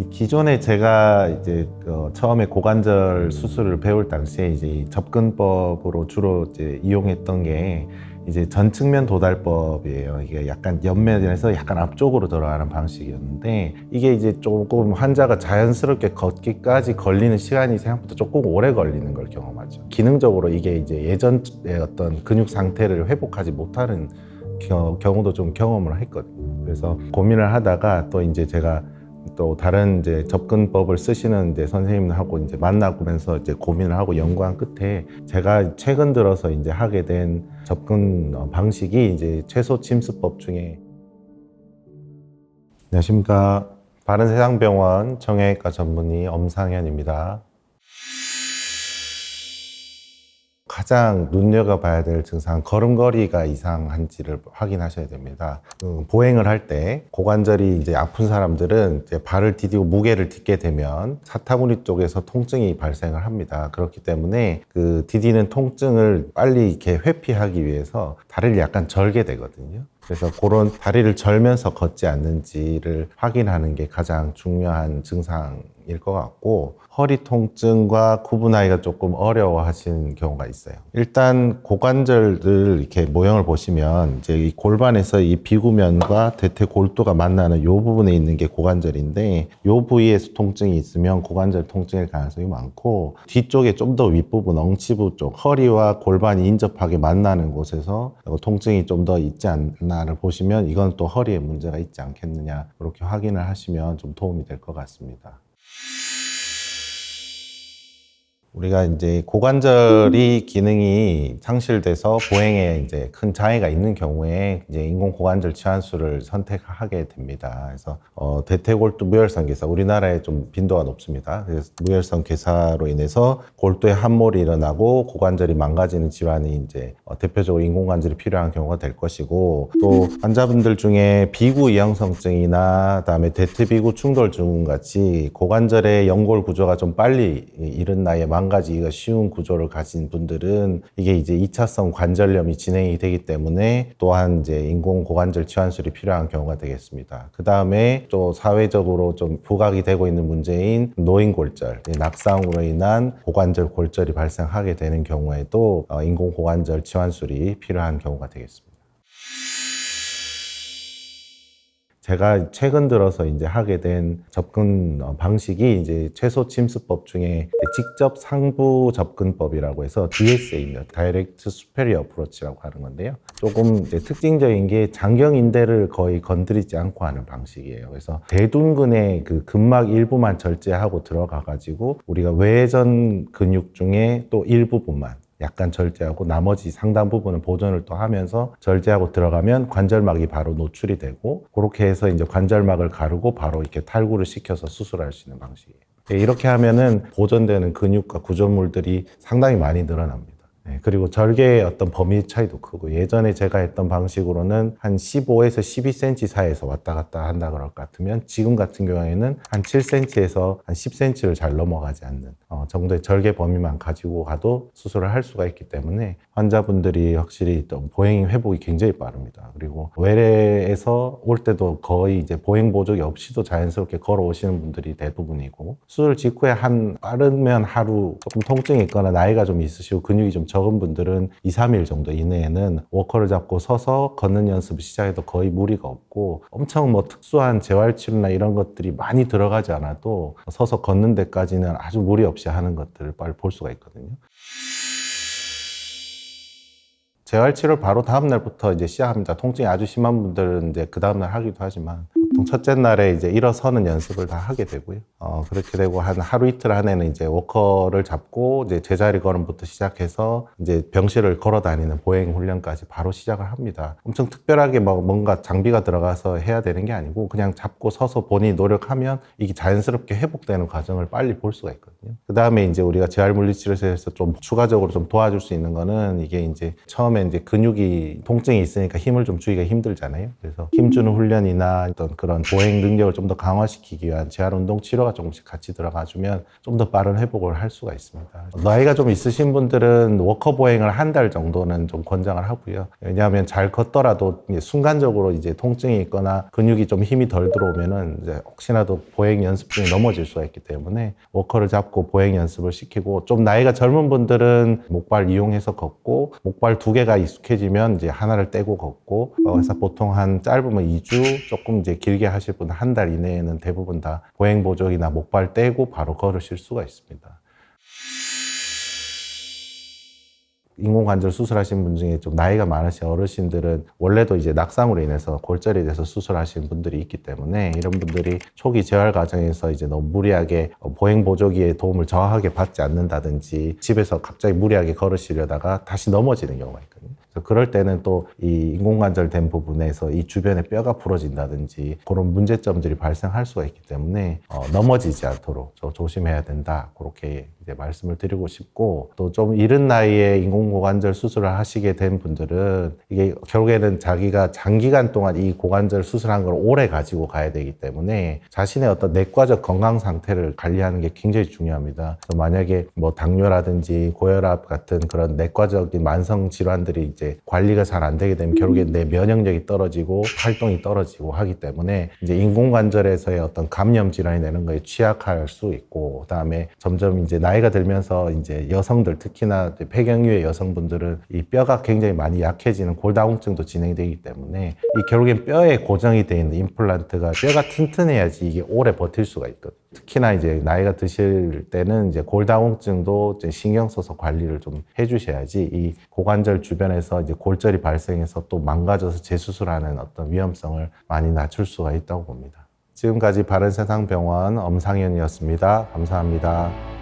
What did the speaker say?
이 기존에 제가 이제 처음에 고관절 수술을 배울 당시에 이제 이 접근법으로 주로 이제 이용했던 게 이제 전측면 도달법이에요. 이게 약간 옆면에서 약간 앞쪽으로 들어가는 방식이었는데, 이게 이제 조금 환자가 자연스럽게 걷기까지 걸리는 시간이 생각보다 조금 오래 걸리는 걸 경험하죠. 기능적으로 이게 이제 예전의 어떤 근육 상태를 회복하지 못하는 경우도 좀 경험을 했거든요. 그래서 고민을 하다가 또 이제 제가 또 다른 이제 접근법을 쓰시는 이제 선생님하고 이제 만나면서 이제 고민을 하고 연구한 끝에 제가 최근 들어서 이제 하게 된 접근 방식이 이제 최소 침수법 중에. 안녕하십니까. 바른세상병원 정형외과 전문의 엄상현입니다. 가장 눈여겨봐야 될 증상은 걸음걸이가 이상한지를 확인하셔야 됩니다. 보행을 할 때 고관절이 이제 아픈 사람들은 이제 발을 디디고 무게를 딛게 되면 사타구니 쪽에서 통증이 발생을 합니다. 그렇기 때문에 그 디디는 통증을 빨리 이렇게 회피하기 위해서 다리를 약간 절게 되거든요. 그래서 그런 다리를 절면서 걷지 않는지를 확인하는 게 가장 중요한 증상일 것 같고, 허리 통증과 구분하기가 조금 어려워하시는 경우가 있어요. 일단 고관절을 이렇게 모형을 보시면 이제 이 골반에서 이 비구면과 대퇴골두가 만나는 이 부분에 있는 게 고관절인데, 이 부위에서 통증이 있으면 고관절 통증일 가능성이 많고, 뒤쪽에 좀 더 윗부분 엉치부 쪽 허리와 골반이 인접하게 만나는 곳에서 통증이 좀 더 있지 않나를 보시면 이건 또 허리에 문제가 있지 않겠느냐, 이렇게 확인을 하시면 좀 도움이 될 것 같습니다. 우리가 이제 고관절이 기능이 상실돼서 보행에 이제 큰 장애가 있는 경우에 이제 인공 고관절 치환술을 선택하게 됩니다. 그래서 대퇴골두 무혈성 괴사, 우리나라에 좀 빈도가 높습니다. 그래서 무혈성 괴사로 인해서 골두에 함몰이 일어나고 고관절이 망가지는 질환이 이제 대표적으로 인공관절이 필요한 경우가 될 것이고, 또 환자분들 중에 비구 이형성증이나 그다음에 대퇴비구 충돌증 같이 고관절의 연골 구조가 좀 빨리 이른 나이에 망가지기가 쉬운 구조를 가진 분들은 이게 이제 2차성 관절염이 진행이 되기 때문에 또한 이제 인공 고관절 치환술이 필요한 경우가 되겠습니다. 그 다음에 또 사회적으로 좀 부각이 되고 있는 문제인 노인골절, 낙상으로 인한 고관절 골절이 발생하게 되는 경우에도 인공 고관절 치환술이 필요한 경우가 되겠습니다. 제가 최근 들어서 이제 하게 된 접근 방식이 이제 최소 침수법 중에 직접 상부 접근법이라고 해서 DSA입니다. Direct Superior Approach라고 하는 건데요. 조금 이제 특징적인 게 장경인대를 거의 건드리지 않고 하는 방식이에요. 그래서 대둔근의 그 근막 일부만 절제하고 들어가가지고 우리가 외전 근육 중에 또 일부분만 약간 절제하고 나머지 상당 부분은 보존을 또 하면서 절제하고 들어가면 관절막이 바로 노출이 되고, 그렇게 해서 이제 관절막을 가르고 바로 이렇게 탈구를 시켜서 수술할 수 있는 방식이에요. 이렇게 하면은 보존되는 근육과 구조물들이 상당히 많이 늘어납니다. 그리고 절개의 어떤 범위 차이도 크고, 예전에 제가 했던 방식으로는 한 15에서 12cm 사이에서 왔다 갔다 한다 그럴 것 같으면, 지금 같은 경우에는 한 7cm에서 한 10cm를 잘 넘어가지 않는 정도의 절개 범위만 가지고 가도 수술을 할 수가 있기 때문에 환자분들이 확실히 또 보행 회복이 굉장히 빠릅니다. 그리고 외래에서 올 때도 거의 이제 보행 보조기 없이도 자연스럽게 걸어오시는 분들이 대부분이고, 수술 직후에 빠르면 하루 조금 통증이 있거나 나이가 좀 있으시고 근육이 좀 적은 분들은 2, 3일 정도 이내에는 워커를 잡고 서서 걷는 연습을 시작해도 거의 무리가 없고, 엄청 뭐 특수한 재활치료나 이런 것들이 많이 들어가지 않아도 서서 걷는 데까지는 아주 무리 없이 하는 것들을 빨리 볼 수가 있거든요. 재활치료를 바로 다음 날부터 이제 시작합니다. 통증이 아주 심한 분들은 이제 그 다음 날 하기도 하지만, 보통 첫째 날에 이제 일어서는 연습을 다 하게 되고요. 그렇게 되고 한 하루 이틀 안에는 이제 워커를 잡고 이제 제자리 걸음부터 시작해서 이제 병실을 걸어 다니는 보행 훈련까지 바로 시작을 합니다. 엄청 특별하게 뭔가 장비가 들어가서 해야 되는 게 아니고, 그냥 잡고 서서 본인이 노력하면 이게 자연스럽게 회복되는 과정을 빨리 볼 수가 있거든요. 그 다음에 이제 우리가 재활물리치료에서 좀 추가적으로 좀 도와줄 수 있는 거는, 이게 이제 처음에 이제 근육이 통증이 있으니까 힘을 좀 주기가 힘들잖아요. 그래서 힘주는 훈련이나 어떤 그런 보행 능력을 좀 더 강화시키기 위한 재활운동 치료가 조금씩 같이 들어가주면 좀 더 빠른 회복을 할 수가 있습니다. 나이가 좀 있으신 분들은 워커 보행을 한 달 정도는 좀 권장을 하고요. 왜냐하면 잘 걷더라도 순간적으로 이제 통증이 있거나 근육이 좀 힘이 덜 들어오면은 이제 혹시라도 보행 연습 중에 넘어질 수가 있기 때문에 워커를 잡고 보행 연습을 시키고, 좀 나이가 젊은 분들은 목발 이용해서 걷고, 목발 2개가 익숙해지면 이제 하나를 떼고 걷고, 그래서 보통 한 짧으면 2주, 조금 이제 길게 하실 분은 한 달 이내에는 대부분 다 보행 보조기나 목발 떼고 바로 걸으실 수가 있습니다. 인공관절 수술하신 분 중에 좀 나이가 많으신 어르신들은 원래도 이제 낙상으로 인해서 골절이 돼서 수술하신 분들이 있기 때문에, 이런 분들이 초기 재활 과정에서 이제 너무 무리하게 보행 보조기의 도움을 정확하게 받지 않는다든지 집에서 갑자기 무리하게 걸으시려다가 다시 넘어지는 경우가 있거든요. 그래서 그럴 때는 또 이 인공관절 된 부분에서 이 주변에 뼈가 부러진다든지 그런 문제점들이 발생할 수가 있기 때문에 넘어지지 않도록 조심해야 된다, 그렇게 이제 말씀을 드리고 싶고, 또 좀 이른 나이에 인공고관절 수술을 하시게 된 분들은 이게 결국에는 자기가 장기간 동안 이 고관절 수술한 걸 오래 가지고 가야 되기 때문에 자신의 어떤 내과적 건강 상태를 관리하는 게 굉장히 중요합니다. 그래서 만약에 뭐 당뇨라든지 고혈압 같은 그런 내과적인 만성 질환들이 이제 관리가 잘 안 되게 되면 결국에 내 면역력이 떨어지고 활동이 떨어지고 하기 때문에 이제 인공관절에서의 어떤 감염 질환이 되는 거에 취약할 수 있고, 그다음에 점점 이제 나이가 들면서 이제 여성들, 특히나 폐경유의 여성분들은 이 뼈가 굉장히 많이 약해지는 골다공증도 진행되기 때문에 이 결국엔 뼈에 고정이 되어 있는 임플란트가 뼈가 튼튼해야지 이게 오래 버틸 수가 있거든요. 특히나 이제 나이가 드실 때는 이제 골다공증도 이제 신경 써서 관리를 좀 해주셔야지 이 고관절 주변에서 이제 골절이 발생해서 또 망가져서 재수술하는 어떤 위험성을 많이 낮출 수가 있다고 봅니다. 지금까지 바른세상병원 엄상현이었습니다. 감사합니다.